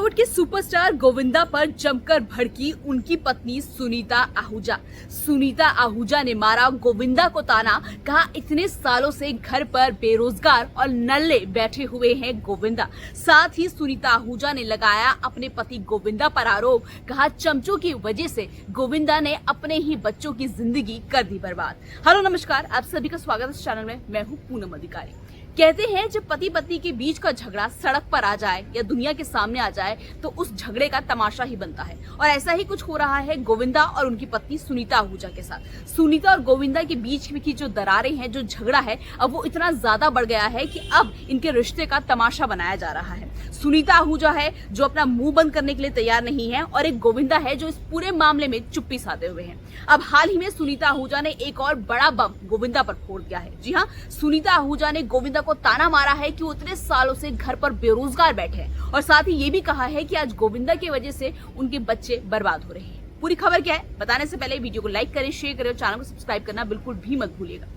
बॉलीवुड की सुपरस्टार गोविंदा पर जमकर भड़की उनकी पत्नी सुनीता आहूजा। सुनीता आहूजा ने मारा गोविंदा को ताना, कहा इतने सालों से घर पर बेरोजगार और नल्ले बैठे हुए हैं गोविंदा। साथ ही सुनीता आहूजा ने लगाया अपने पति गोविंदा पर आरोप, कहा चमचों की वजह से गोविंदा ने अपने ही बच्चों की जिंदगी कर दी बर्बाद। हेलो नमस्कार, आप सभी का स्वागत है इस चैनल में। मैं हूं पूनम अधिकारी। कहते हैं जब पति पत्नी के बीच का झगड़ा सड़क पर आ जाए या दुनिया के सामने आ जाए तो उस झगड़े का तमाशा ही बनता है, और ऐसा ही कुछ हो रहा है गोविंदा और उनकी पत्नी सुनीता आहूजा के साथ। सुनीता और गोविंदा के बीच की जो दरारें हैं, जो झगड़ा है, अब वो इतना ज्यादा बढ़ गया है कि अब इनके रिश्ते का तमाशा बनाया जा रहा है। सुनीता आहूजा है जो अपना मुंह बंद करने के लिए तैयार नहीं है, और एक गोविंदा है जो इस पूरे मामले में चुप्पी साधे हुए हैं। अब हाल ही में सुनीता आहूजा ने एक और बड़ा बम गोविंदा पर फोड़ दिया है। जी हाँ, सुनीता आहूजा ने गोविंदा को ताना मारा है कि वो इतने सालों से घर पर बेरोजगार बैठे हैं, और साथ ही ये भी कहा है कि आज गोविंदा की वजह से उनके बच्चे बर्बाद हो रहे हैं। पूरी खबर क्या है बताने से पहले वीडियो को लाइक करें, शेयर करें और चैनल को सब्सक्राइब करना बिल्कुल भी मत भूलिएगा।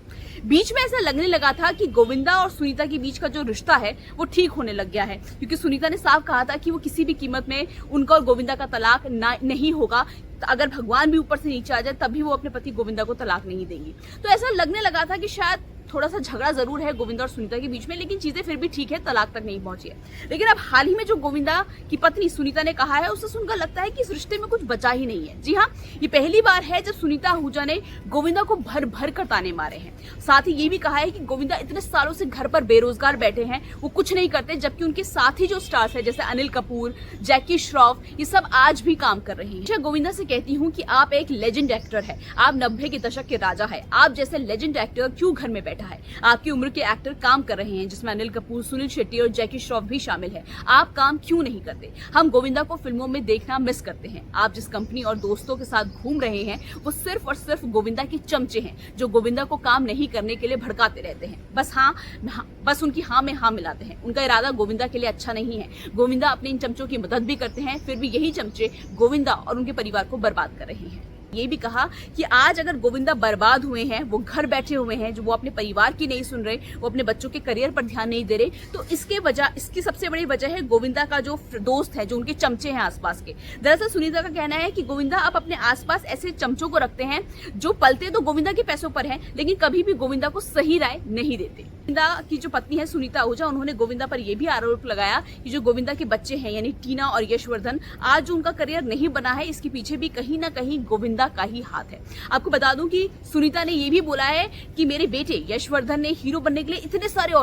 बीच में ऐसा लगने लगा था कि गोविंदा और सुनीता के बीच का जो रिश्ता है वो ठीक होने लग गया है, क्योंकि सुनीता ने साफ कहा था कि वो किसी भी कीमत में उनका और गोविंदा का तलाक नहीं होगा। अगर भगवान भी ऊपर से नीचे आ जाए तब भी वो अपने पति गोविंदा को तलाक नहीं देंगी। तो ऐसा लगने लगा था कि शायद थोड़ा सा झगड़ा जरूर है गोविंदा और सुनीता के बीच में, लेकिन चीजें फिर भी ठीक है, तलाक तक नहीं पहुंची है। लेकिन अब हाल ही में जो गोविंदा की पत्नी सुनीता ने कहा है, उससे सुनकर लगता है कि इस रिश्ते में कुछ बचा ही नहीं है। जी हाँ, ये पहली बार है जब सुनीता आहूजा ने गोविंदा को भर भर कर ताने मारे हैं। साथ ही ये भी कहा है कि गोविंदा इतने सालों से घर पर बेरोजगार बैठे हैं, वो कुछ नहीं करते, जबकि उनके साथ ही जो स्टार्स है जैसे अनिल कपूर, जैकी श्रॉफ, ये सब आज भी काम कर रहे हैं। गोविंदा से कहती हूँ कि आप एक लेजेंड एक्टर है, आप 90 के दशक के राजा है। आप जैसे लेजेंड एक्टर क्यों घर में बैठा है? आपकी उम्र के एक्टर काम कर रहे हैं, जिसमें अनिल कपूर, सुनील शेट्टी और जैकी श्रॉफ भी शामिल है। आप काम क्यों नहीं करते? हम गोविंदा को फिल्मों में देखना मिस करते हैं। आप जिस कंपनी और दोस्तों के साथ घूम रहे हैं वो सिर्फ और सिर्फ गोविंदा के चमचे हैं, जो गोविंदा को काम नहीं करने के लिए भड़काते रहते हैं। बस उनकी हाँ में हाँ मिलाते हैं। उनका इरादा गोविंदा के लिए अच्छा नहीं है। गोविंदा अपने इन चमचों की मदद भी करते हैं, फिर भी यही चमचे गोविंदा और उनके परिवार को बर्बाद कर रहे हैं। ये भी कहा कि आज अगर गोविंदा बर्बाद हुए हैं, वो घर बैठे हुए हैं, जो वो अपने परिवार की नहीं सुन रहे, वो अपने बच्चों के करियर पर ध्यान नहीं दे रहे, तो इसकी सबसे बड़ी वजह है गोविंदा का जो दोस्त है, जो उनके चमचे हैं आसपास के। दरअसल सुनीता का कहना है कि गोविंदा अब अपने आसपास ऐसे चमचों को रखते हैं जो पलते तो गोविंदा के पैसों पर हैं, लेकिन कभी भी गोविंदा को सही राय नहीं देते। गोविंदा की जो पत्नी है सुनीता आहूजा, उन्होंने गोविंदा पर यह भी आरोप लगाया कि जो गोविंदा के बच्चे हैं यानी टीना और यशवर्धन, आज जो उनका करियर नहीं बना है, इसके पीछे भी कहीं ना कहीं गोविंदा का ही हाथ है। आपको बता दूं कि सुनीता ने यह भी बोला है कि मेरे बेटे यशवर्धन ने हीरो बनने के लिए इतने सारे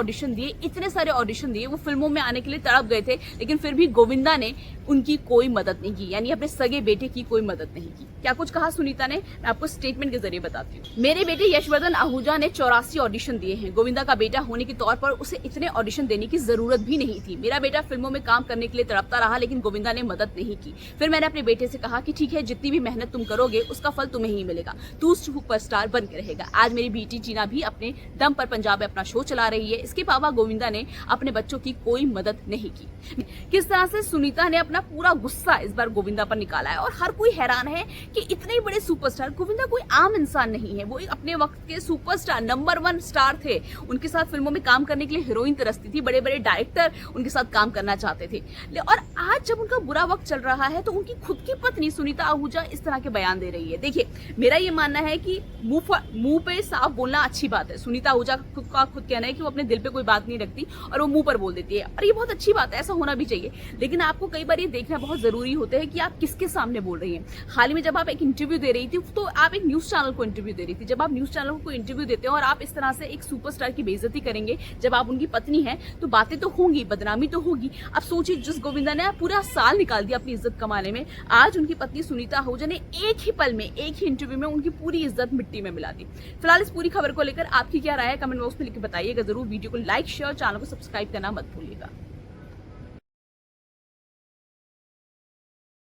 ऑडिशन दिए, वो फिल्मों में आने के लिए तड़प गए थे, लेकिन फिर भी गोविंदा ने उनकी कोई मदद नहीं की, यानी अपने सगे बेटे की कोई मदद नहीं की। क्या कुछ कहा सुनीता ने, मैं आपको स्टेटमेंट के जरिए बताती हूँ। मेरे बेटे यशवर्धन आहूजा ने 84 ऑडिशन दिए हैं। गोविंदा का बेटा होने के तौर पर उसे इतने ऑडिशन देने की जरूरत भी नहीं थी। मेरा बेटा फिल्मों में काम करने के लिए तड़पता रहा, लेकिन गोविंदा ने मदद नहीं की। फिर मैंने अपने बेटे से कहा कि ठीक है, जितनी भी मेहनत तुम करोगे उसका फल तुम्हें ही मिलेगा, तू सुपरस्टार बन के रहेगा। आज मेरी बेटी टीना भी अपने दम पर पंजाब में अपना शो चला रही है। इसके अलावा गोविंदा ने अपने बच्चों की कोई मदद नहीं की। किस तरह से सुनीता ने अपना पूरा गुस्सा इस बार गोविंदा पर निकाला है, और हर कोई हैरान है कि इतने बड़े सुपरस्टार, गोविंदा कोई आम इंसान नहीं है, वो अपने वक्त के सुपरस्टार नंबर 1 स्टार थे। उनके साथ फिल्मों में काम करने के लिए हीरोइन तरसती थी, बड़े बड़े डायरेक्टर उनके साथ काम करना चाहते थे। और आज जब उनका बुरा वक्त चल रहा है तो उनकी खुद की पत्नी सुनीता आहूजा इस तरह के बयान दे रही है। देखिए, मेरा ये मानना है कि मुंह पे साफ बोलना अच्छी बात है। सुनीता आहूजा का खुद कहना है कि वो अपने दिल पे कोई बात नहीं रखती और वो मुंह पर बोल देती है, और ये बहुत अच्छी बात है, ऐसा होना भी चाहिए। लेकिन आपको कई बार ये देखना बहुत जरूरी होता है कि आप किसके सामने बोल रही हैं। हाल ही में जब आप एक इंटरव्यू दे रही थी, तो आप एक न्यूज चैनल को इंटरव्यू दे रही थी। जब आप न्यूज चैनल को इंटरव्यू देते हैं और आप इस तरह से एक सुपरस्टार की बेइज्जती करेंगे, जब आप उनकी पत्नी हैं, तो बातें तो होंगी, बदनामी तो होगी। अब सोचिए, जिस गोविंदा ने पूरा साल निकाल दिया अपनी इज्जत कमाने में, आज उनकी पत्नी सुनीता आहूजा ने एक ही पल में, एक ही इंटरव्यू में उनकी पूरी इज्जत मिट्टी में मिला दी। फिलहाल इस पूरी खबर को लेकर आपकी क्या राय है, कमेंट बॉक्स में लिख के बताइएगा जरूर। वीडियो को लाइक, शेयर, चैनल को सब्सक्राइब करना मत भूलिएगा।